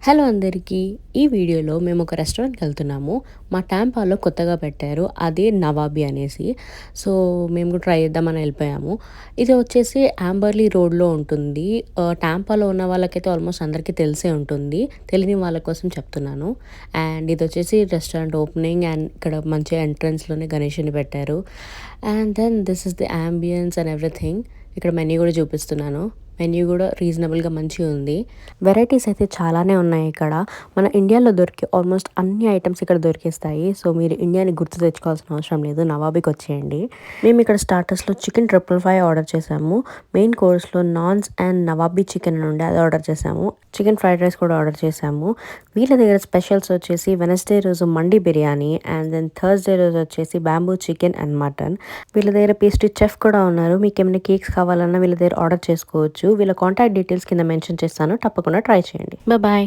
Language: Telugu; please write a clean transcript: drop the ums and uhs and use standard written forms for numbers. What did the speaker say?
హలో అందరికీ. ఈ వీడియోలో మేము ఒక రెస్టారెంట్‌కి వెళ్తున్నాము. మా టాంపాలో కొత్తగా పెట్టారు. అదే నవాబీ అనేసి. సో, మేము కూడా ట్రై చేద్దామని ఎళ్ళిపోయాము. ఇది వచ్చేసి యాంబర్లీ రోడ్‌లో ఉంటుంది. టాంపాలో ఉన్న వాళ్ళకైతే ఆల్మోస్ట్ అందరికీ తెలిసే ఉంటుంది. తెలియని వాళ్ళ కోసం చెప్తున్నాను. అండ్ ఇదొచ్చేసి రెస్టారెంట్ ఓపెనింగ్ అండ్ ఇక్కడ మంచిగా ఎంట్రన్స్‌లోనే గణేషుడిని పెట్టారు. And then this is the ambience and everything. ఇక్కడ మెన్యూ కూడా చూపిస్తున్నాను. మెన్యూ కూడా రీజనబుల్‌గా మంచిగుంది. వెరైటీస్ అయితే చాలానే ఉన్నాయి ఇక్కడ. మన ఇండియాలో దొరికే ఆల్మోస్ట్ అన్ని ఐటెమ్స్ ఇక్కడ దొరికేస్తాయి. సో, మీరు ఇండియాని గుర్తు తెచ్చుకోవాల్సిన అవసరం లేదు. నవాబీకి వచ్చేయండి. మేము ఇక్కడ స్టార్టర్స్‌లో చికెన్ ట్రిపుల్ ఫైవ్ ఆర్డర్ చేసాము. మెయిన్ కోర్స్‌లో నాన్స్ అండ్ నవాబీ చికెన్ అని ఉండే అది ఆర్డర్ చేసాము. చికెన్ ఫ్రైడ్ రైస్ కూడా ఆర్డర్ చేసాము. వీళ్ళ దగ్గర స్పెషల్స్ వచ్చేసి వెనస్డే రోజు మండి బిర్యానీ అండ్ దెన్ థర్స్‌డే రోజు వచ్చేసి బ్యాంబూ చికెన్ అండ్ మటన్. వీళ్ళ దగ్గర పేస్ట్రీ చెఫ్ కూడా ఉన్నారు. మీకేమైనా కేక్స్ కావాలన్నా వీళ్ళ దగ్గర ఆర్డర్ చేసుకోవచ్చు. వీళ్ళ కాంటాక్ట్ డీటెయిల్స్ కింద మెన్షన్ చేస్తాను. తప్పకుండా ట్రై చేయండి. బాయ్.